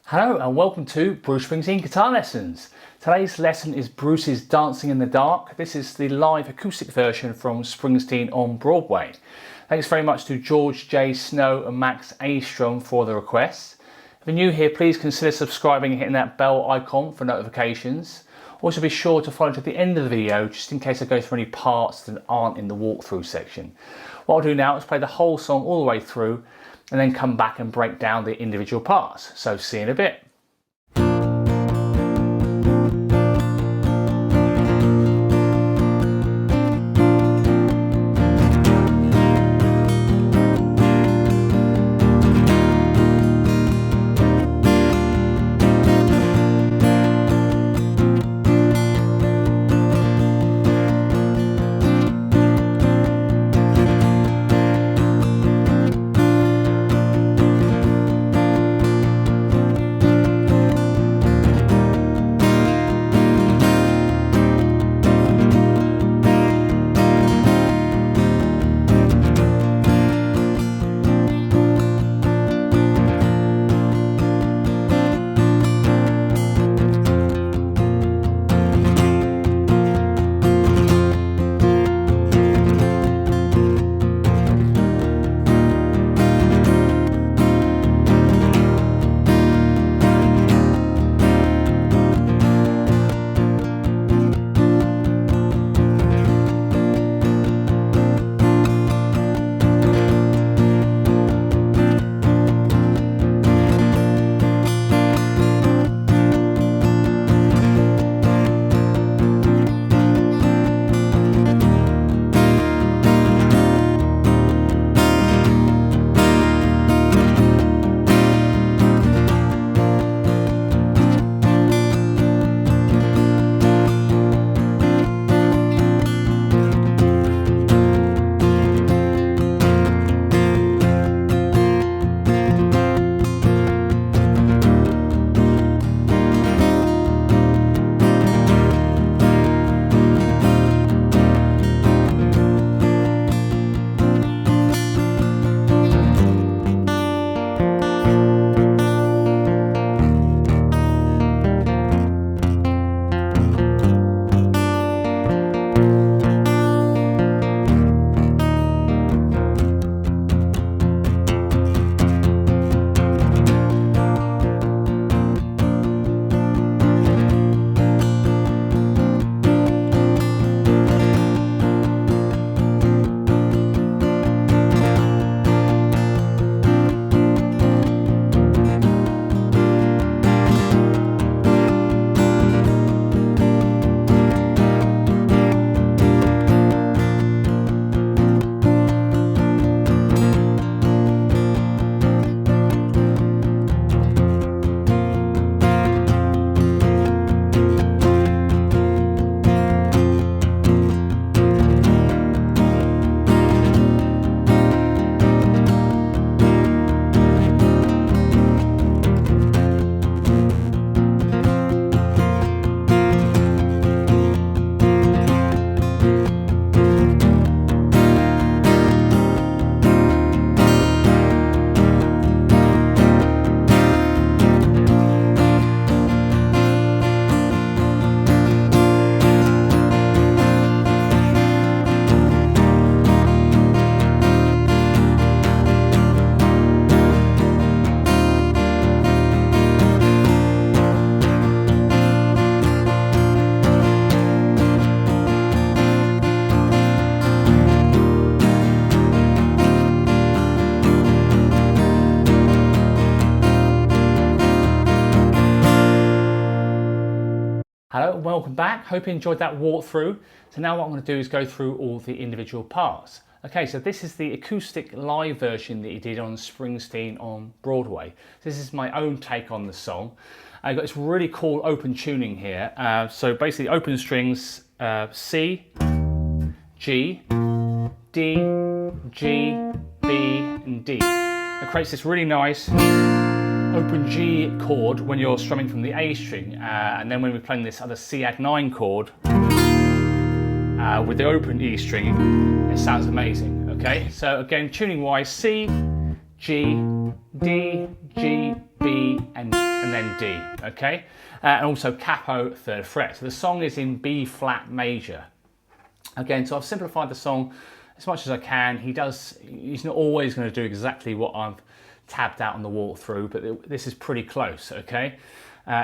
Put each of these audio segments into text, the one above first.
Hello and welcome to Bruce Springsteen Guitar Lessons. Today's lesson is Bruce's Dancing in the Dark. This is the live acoustic version from Springsteen on Broadway. Thanks very much to George J. Snow and Max A. Strom for the requests. If you're new here, please consider subscribing and hitting that bell icon for notifications. Also be sure to follow to the end of the video just in case I go through any parts that aren't in the walkthrough section. What I'll do now is play the whole song all the way through and then come back and break down the individual parts. So see you in a bit. Hello and welcome back. Hope you enjoyed that walkthrough. So now what I'm going to do is go through all the individual parts. Okay, so this is the acoustic live version that he did on Springsteen on Broadway. This is my own take on the song. I've got this really cool open tuning here. So basically open strings C, G, D, G, B and D. It creates this really nice open G chord when you're strumming from the A string, and then when we're playing this other C add 9 chord with the open E string, it sounds amazing. Okay, so again, tuning wise, C, G, D, G, B, and then D, okay? And also capo, 3rd fret. So the song is in B flat major. Again, so I've simplified the song as much as I can. He's not always going to do exactly what I've tabbed out on the walkthrough, but this is pretty close, okay?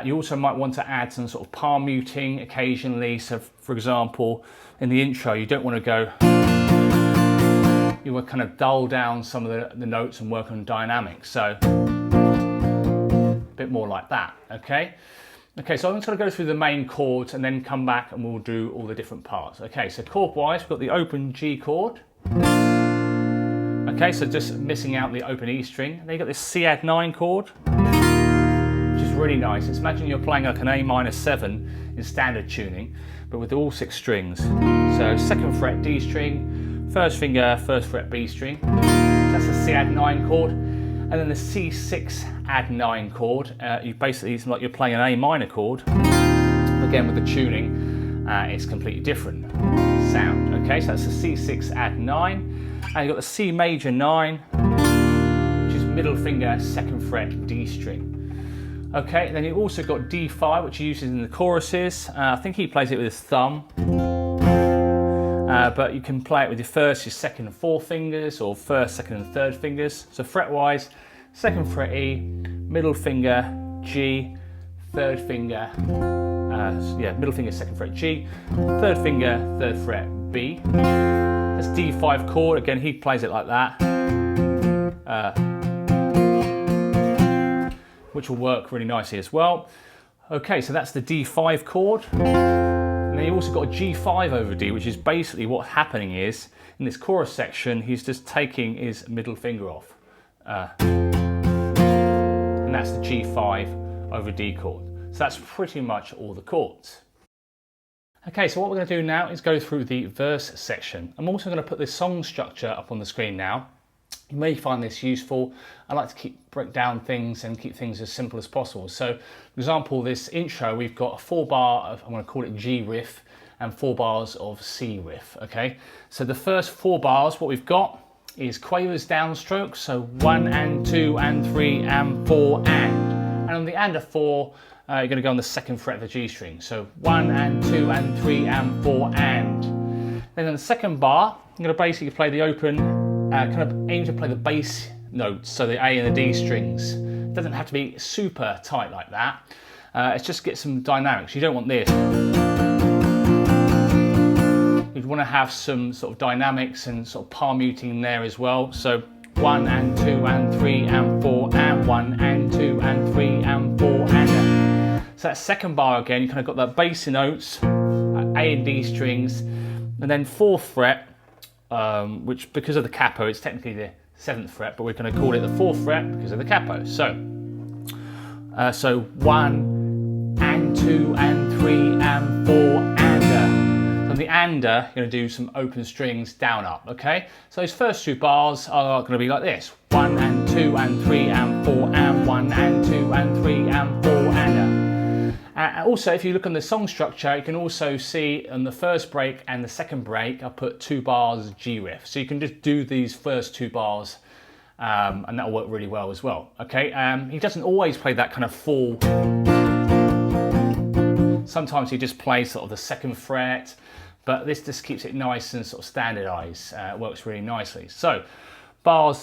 You also might want to add some sort of palm muting occasionally. So for example, in the intro, you don't want to go, you want to kind of dull down some of the notes and work on dynamics. So a bit more like that, okay? Okay, so I'm just going to go through the main chords and then come back and we'll do all the different parts. Okay, so chord-wise, we've got the open G chord. Okay, so just missing out the open E string. Then you've got this C add 9 chord, which is really nice. It's imagine you're playing like an A minor 7 in standard tuning, but with all 6 strings. So 2nd fret D string, 1st finger, 1st fret B string. That's the C add 9 chord. And then the C6 add 9 chord, it's like you're playing an A minor chord. Again, with the tuning, it's completely different sound. Okay, so that's the C6 add 9. And you've got the C major 9, which is middle finger, 2nd fret D string. Okay, then you've also got D5, which he uses in the choruses. I think he plays it with his thumb. But you can play it with your 1st, your 2nd and 4th fingers, or 1st, 2nd and 3rd fingers. So fret-wise, 2nd fret E, middle finger G, 3rd finger, middle finger 2nd fret G, 3rd finger 3rd fret B. That's D5 chord. Again, he plays it like that, which will work really nicely as well. Okay, so that's the D5 chord. And then you've also got a G5 over D, which is basically what's happening is, in this chorus section, he's just taking his middle finger off. And that's the G5 over D chord. So that's pretty much all the chords. Okay, so what we're going to do now is go through the verse section. I'm also going to put this song structure up on the screen now. You may find this useful. I like to break down things and keep things as simple as possible. So, for example, this intro, we've got a 4-bar of, I'm going to call it G riff, and 4 bars of C riff, okay? So the first 4 bars, what we've got is quavers downstrokes, so 1 and 2 and 3 and 4 and on the and of 4, you're going to go on the 2nd fret of the G string. So 1 and 2 and 3 and 4 and. Then on the 2nd bar, I'm going to basically play the open, kind of aim to play the bass notes, so the A and the D strings. It doesn't have to be super tight like that. It's just get some dynamics. You don't want this. You'd want to have some sort of dynamics and sort of palm muting in there as well. So 1 and 2 and 3 and 4 and 1 and 2 and 3 and 4 and. So that 2nd bar again, you kind of got that bass notes, A and D strings, and then 4th fret, which because of the capo, it's technically the 7th fret, but we're going to call it the 4th fret because of the capo. So 1 and 2 and 3 and 4 and. On the you're going to do some open strings down up, okay? So those first 2 bars are going to be like this: 1 and 2 and 3 and 4 and 1 and 2 and 3 and 4 and. Also, if you look on the song structure, you can also see on the first break and the 2nd break, I put 2 bars G riff. So you can just do these first 2 bars, and that'll work really well as well. Okay, he doesn't always play that kind of full. Sometimes he just plays sort of the 2nd fret, but this just keeps it nice and sort of standardized. It works really nicely. So bar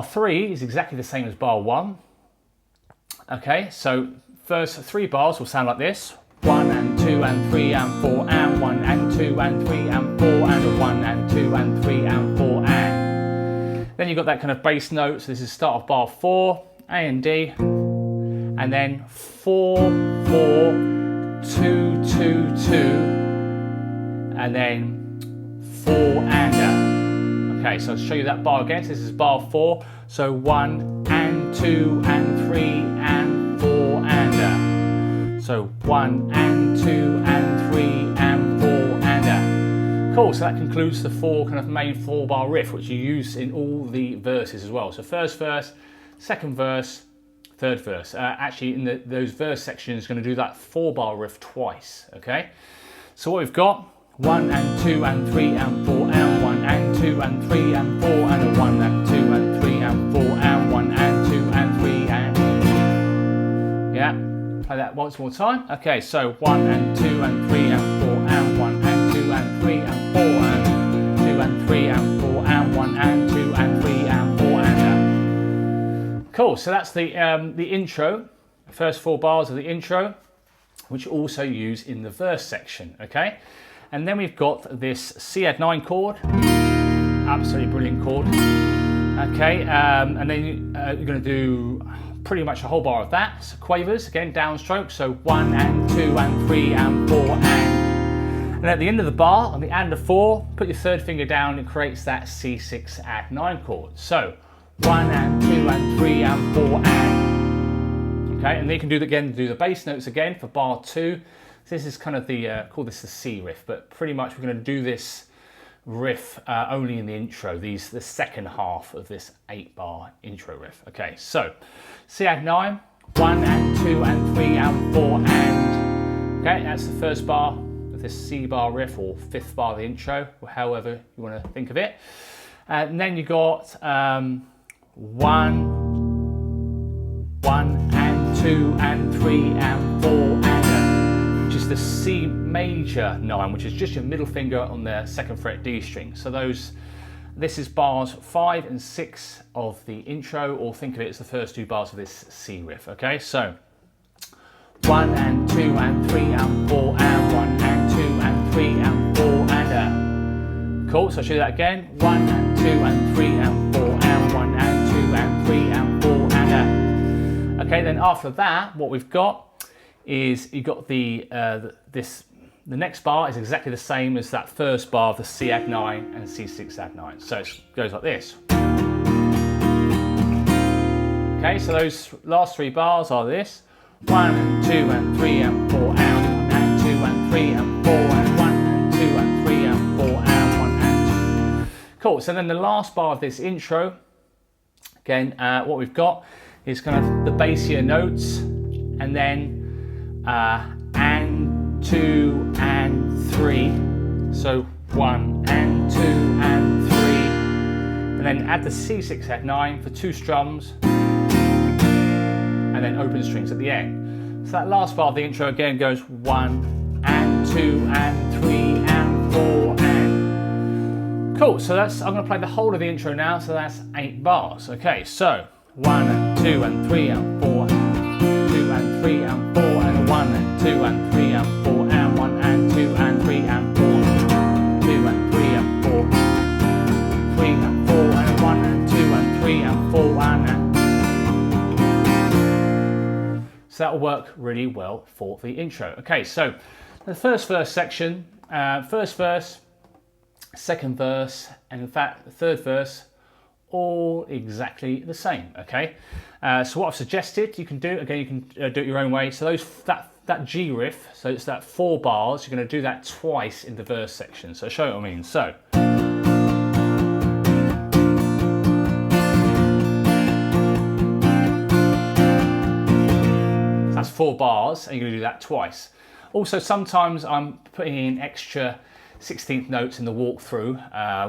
3 is exactly the same as bar 1. Okay, so first 3 bars will sound like this: 1 and 2 and 3 and 4 and 1 and 2 and 3 and 4 and 1 and 2 and 3 and 4 and. Then you've got that kind of bass note. So this is start of bar 4, A and D, and then 4, 4, 2, 2, 2. And then 4 and. Okay, so I'll show you that bar again. So this is bar 4. So 1 and 2 and 3 and 4 and. So 1 and 2 and 3 and 4 and. Cool, so that concludes the 4 kind of main 4-bar riff, which you use in all the verses as well. So first verse, 2nd verse, 3rd verse. Actually, in those verse sections, going to do that 4-bar riff twice, okay? So what we've got: 1 and 2 and 3 and 4 and 1 and 2 and 3 and 4 and 1 and 2 and 3 and 4 and 1 and 2 and 3 and. play that once more time. Okay, so 1 and 2 and 3 and 4 and 1 and 2 and 3 and 4 and 2 and 3 and 4 and 1 and 2 and 3 and 4 and cool. So that's the intro, the first 4 bars of the intro, which you also use in the verse section. Okay, and then we've got this C add 9 chord, absolutely brilliant chord. Okay, and then you're going to do pretty much a whole bar of that. So quavers, again, downstroke, so 1 and 2 and 3 and 4 and at the end of the bar, on the and of 4, put your third finger down, it creates that C6 add 9 chord. So 1 and 2 and 3 and 4 and. Okay, and then you can do the bass notes again for bar 2. This is kind of the, call this the C riff, but pretty much we're going to do this riff only in the intro, the second half of this 8-bar intro riff. Okay, so C add 9, 1 and 2 and 3 and 4 and. Okay, that's the first bar of this C bar riff, or 5th bar of the intro, or however you want to think of it. And then you got 1 and 2 and 3 and 4 and, which is the C major 9, which is just your middle finger on the 2nd fret D string. So this is bars 5 and 6 of the intro, or think of it as the first 2 bars of this C riff. Okay, so 1 and 2 and 3 and 4 and 1 and 2 and 3 and 4 and cool. So I'll show you that again. 1 and 2 and 3 and 4 and 1 and 2 and 3 and 4 and okay, then after that, what we've got is you got the next bar is exactly the same as that first bar of the C add 9 and C6 add 9. So it goes like this. Okay, so those last 3 bars are this: 1 and 2 and 3 and 4 and 1 and 2 and 3 and 4 and 1 and 2 and 3 and 4 and 1 and 2. Cool. So then the last bar of this intro, again, what we've got is kind of the bassier notes, and then and 2 and 3. So 1 and 2 and 3, and then add the C6 add 9 for 2 strums, and then open strings at the end. So that last bar of the intro again goes 1 and 2 and 3 and 4 and cool. So I'm going to play the whole of the intro now. So that's 8 bars. Okay, so 1 and 2 and 3 and 4 and 2 and 3 and 4 and 1 and 2 and 3 and 4 and 1 and 2 and 3 and 4, 2 and 3 and 4, 3 and 4 and 1 and 2 and 3 and 4 and so that will work really well for the intro. Okay, so the first verse section, first verse, second verse, and in fact the third verse, all exactly the same. Okay, so what I've suggested you can do, again, you can do it your own way. So that G riff, so it's that 4 bars, you're going to do that twice in the verse section. So I'll show you what I mean. So that's 4 bars, and you're going to do that twice. Also, sometimes I'm putting in extra 16th notes in the walkthrough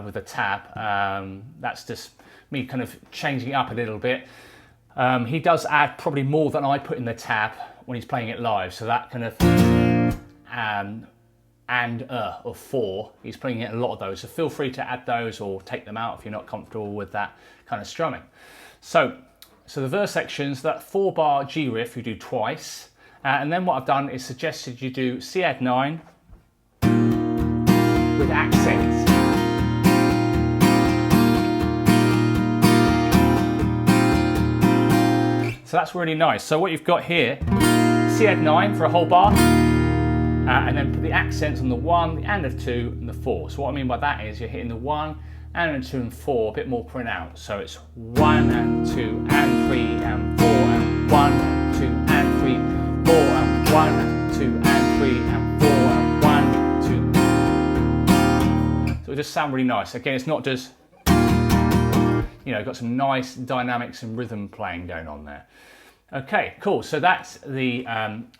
with a tab. That's just me kind of changing it up a little bit. He does add probably more than I put in the tab when he's playing it live. So that kind of of 4, he's playing it a lot of those. So feel free to add those or take them out if you're not comfortable with that kind of strumming. So the verse sections, that 4 bar G riff you do twice. And then what I've done is suggested you do C add 9 with accents. So that's really nice. So what you've got here, C add 9 for a whole bar, and then put the accents on the 1, the and of 2, and the 4. So what I mean by that is you're hitting the 1, and 2 and 4 a bit more pronounced. So it's 1 and 2 and 3 and 4 and 1 and 2 and 3, 4 and 1 and 2 and 3 and 4 and 1 and 2. So it just sounds really nice. Again, it's not just, you know, got some nice dynamics and rhythm playing going on there. Okay, cool. So that's the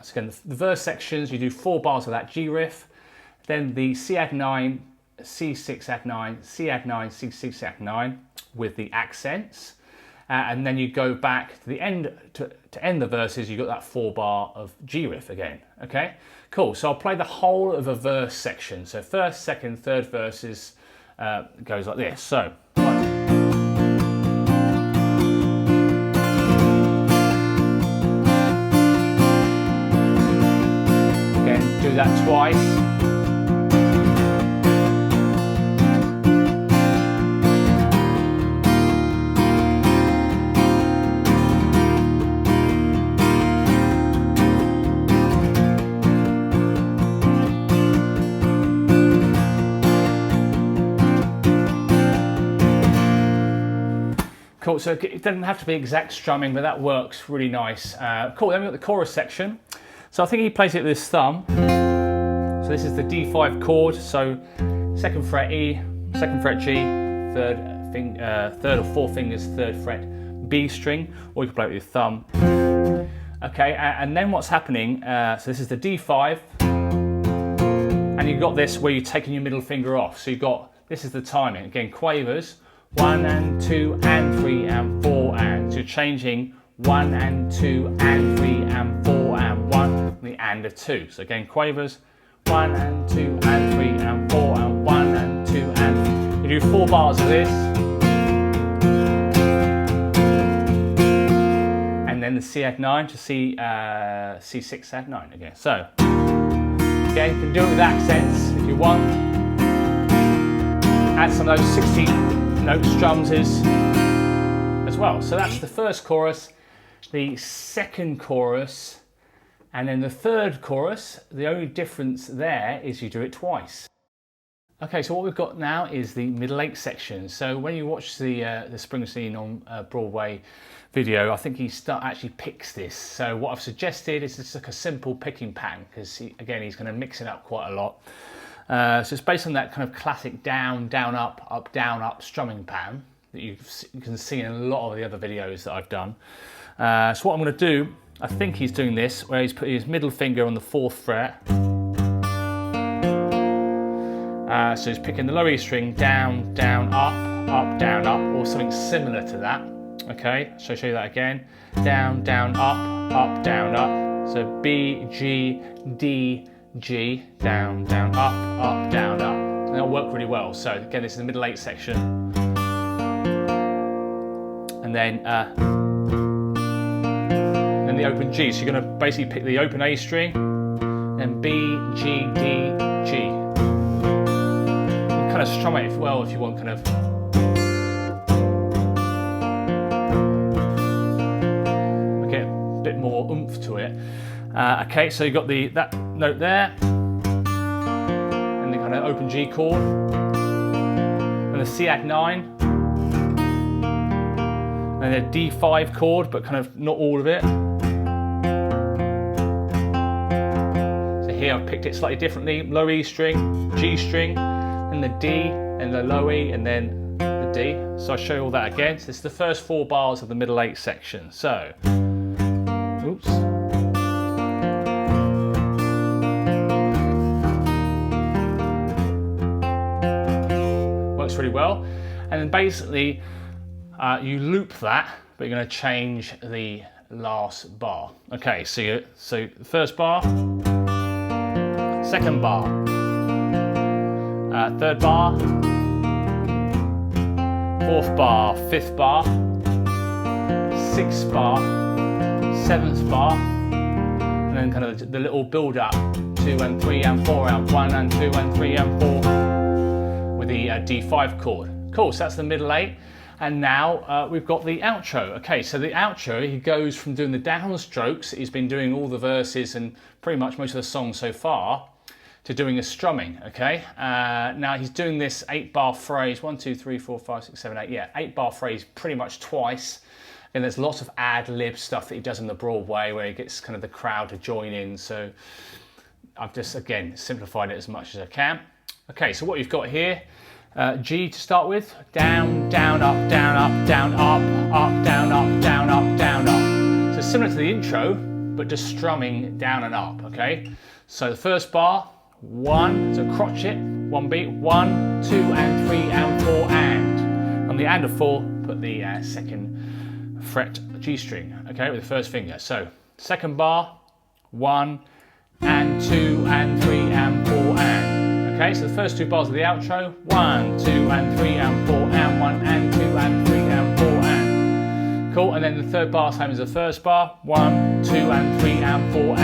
so again, the verse sections. You do 4 bars of that G riff, then the C add 9, C6 add 9, C add 9, C6 add 9 with the accents, and then you go back to the end to end the verses. You've got that 4-bar of G riff again. Okay, cool. So I'll play the whole of a verse section. So first, second, third verses goes like this. So. Again, do that twice. Cool, so it doesn't have to be exact strumming, but that works really nice. Cool, then we've got the chorus section. So I think he plays it with his thumb. So this is the D5 chord, so 2nd fret E, 2nd fret G, 3rd or 4th fingers, 3rd fret B string, or you can play it with your thumb. Okay, and then what's happening, so this is the D5, and you've got this where you're taking your middle finger off. So you've got, this is the timing, again, quavers. 1 and 2 and 3 and 4 and. So you're changing 1 and 2 and 3 and 4 and 1, the and of 2. So again, quavers, 1 and 2 and 3 and 4 and 1 and 2 and. You do 4 bars of this. And then the C add 9 to C6 add 9 again. So, again, you can do it with accents if you want. Add some of those 16 note strums as well. So that's the first chorus, the second chorus, and then the third chorus. The only difference there is you do it twice. Okay, so what we've got now is the middle 8 section. So when you watch the Springsteen on Broadway video, I think he actually picks this. So what I've suggested is just like a simple picking pattern, because again, he's going to mix it up quite a lot. So it's based on that kind of classic down, down, up, down, up strumming pattern that you can see in a lot of the other videos that I've done. So what I'm going to do, I think he's doing this, where he's putting his middle finger on the 4th fret. So he's picking the low E string, down, down, up, down, up, or something similar to that. Okay, so I'll show you that again. Down, down, up, down, up. So B, G, D, G, down, down, up, down, up. And that'll work really well. So again, this is the middle 8 section. And then the open G. So you're going to basically pick the open A string, then B, G, D, G. You can kind of strum it well if you want kind of. Get a bit more oomph to it. Okay, so you've got that note there, and the kind of open G chord, and the C add 9, and a D5 chord, but kind of not all of it. So here I've picked it slightly differently, low E string, G string, and the D, and the low E, and then the D. So I'll show you all that again. So this is the first 4 bars of the middle 8 section. So, oops. Really well, and then basically you loop that, but you're going to change the last bar. Okay, so the first bar, second bar, third bar, 4th bar, 5th bar, 6th bar, 7th bar, and then kind of the little build up, 2 and 3 and 4 and 1 and 2 and 3 and 4. With the D5 chord. Cool, so that's the middle 8. And now we've got the outro. Okay, so the outro, he goes from doing the downstrokes, he's been doing all the verses and pretty much most of the song so far, to doing a strumming, okay? Now he's doing this 8-bar phrase, 1, 2, 3, 4, 5, 6, 7, 8, yeah, 8-bar phrase pretty much twice. And there's lots of ad-lib stuff that he does on the Broadway where he gets kind of the crowd to join in. So I've just, again, simplified it as much as I can. Okay, so what you've got here, G to start with, down, down, up, down, up, down, up, down, up, down, up, down, up. So similar to the intro, but just strumming down and up, okay? So the first bar, 1, so crotchet, 1 beat, 1, 2 and 3 and 4 and. On the and of 4, put the second fret G string, okay, with the first finger. So second bar, 1 and 2 and 3 and 4 and. Okay, so the first two bars of the outro, 1, 2 and 3 and 4 and 1 and 2 and 3 and 4 and. Cool, and then the third bar, same as the first bar, 1, 2 and 3 and 4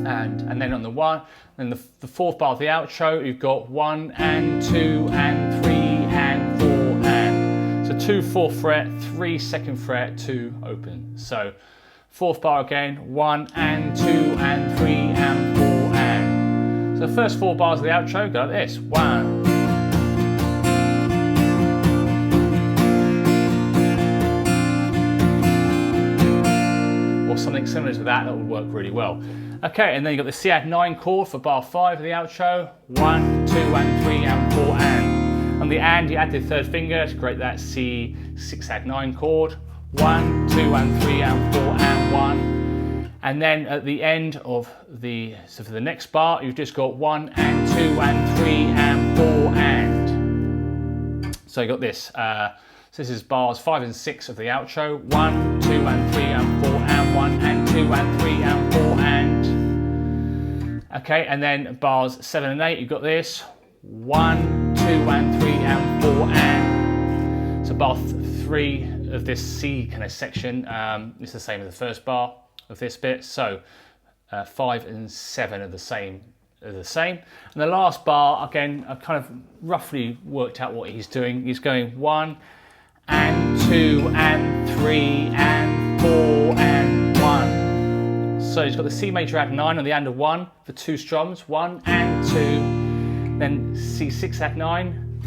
and then on the 1, then the fourth bar of the outro, you've got 1 and 2 and 3 and 4 and. So 2 4th fret, 3 2nd fret, 2 open. So fourth bar again, 1 and 2 and 3 and 4 and. So the first 4 bars of the outro go like this, 1. Or something similar to that would work really well. Okay, and then you've got the C add 9 chord for bar 5 of the outro, 1, 2 and 3 and 4 and. On the and, you add the third finger to create that C 6 add 9 chord, 1, 2 and 3 and 4 and 1. And then at the end of so for the next bar, you've just got 1 and 2 and 3 and 4 and. So you got this. So this is bars 5 and 6 of the outro, 1, 2 and 3 and 4 and 1 and 2 and 3 and 4 and. Okay, and then bars 7 and 8, you've got this, 1, 2 and 3 and 4 and. So bar 3 of this C kind of section is the same as the first bar of this bit. So 5 and 7 are the same. And the last bar, again, I've kind of roughly worked out what he's doing. He's going 1 and 2 and 3 and 4 and 1. So he's got the C major add 9 on the and of 1 for 2 strums, 1 and 2. Then C6 add 9,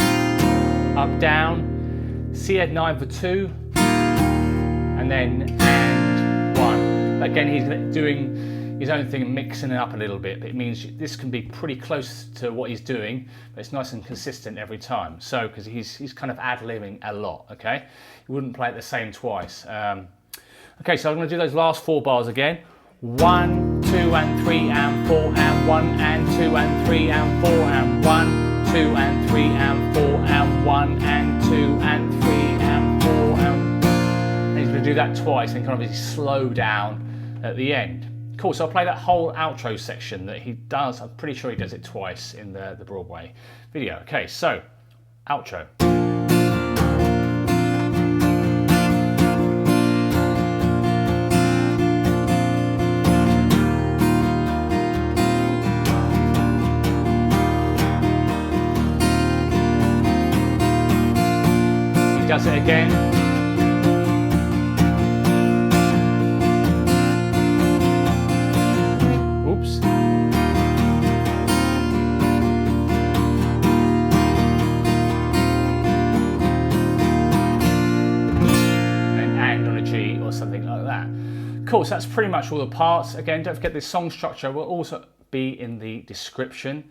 up, down, C add 9 for 2, and then and 1. Again, he's doing his own thing and mixing it up a little bit, but it means this can be pretty close to what he's doing, but it's nice and consistent every time. So, because he's kind of ad-libbing a lot, okay? You wouldn't play it the same twice. Okay, so I'm going to do those last 4 bars again. 1, 2 and 3 and 4 and 1 and 2 and 3 and 4 and 1, 2 and 3 and 4 and 1 and 2 and 3 and 4 and he's going to do that twice and kind of slow down at the end. Cool, so I'll play that whole outro section that he does. I'm pretty sure he does it twice in the Broadway video. Okay, so outro. He does it again. Cool, so that's pretty much all the parts. Again, don't forget the song structure will also be in the description.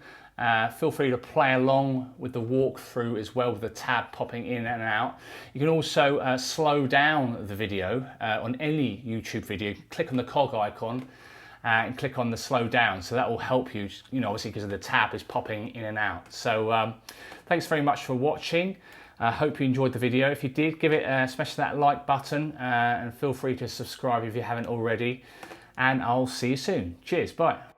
Feel free to play along with the walkthrough as well with the tab popping in and out. You can also slow down the video on any YouTube video. Click on the cog icon and click on the slow down. So that will help you, obviously because the tab is popping in and out. So thanks very much for watching. I hope you enjoyed the video. If you did, give it smash that like button and feel free to subscribe if you haven't already. And I'll see you soon. Cheers, bye.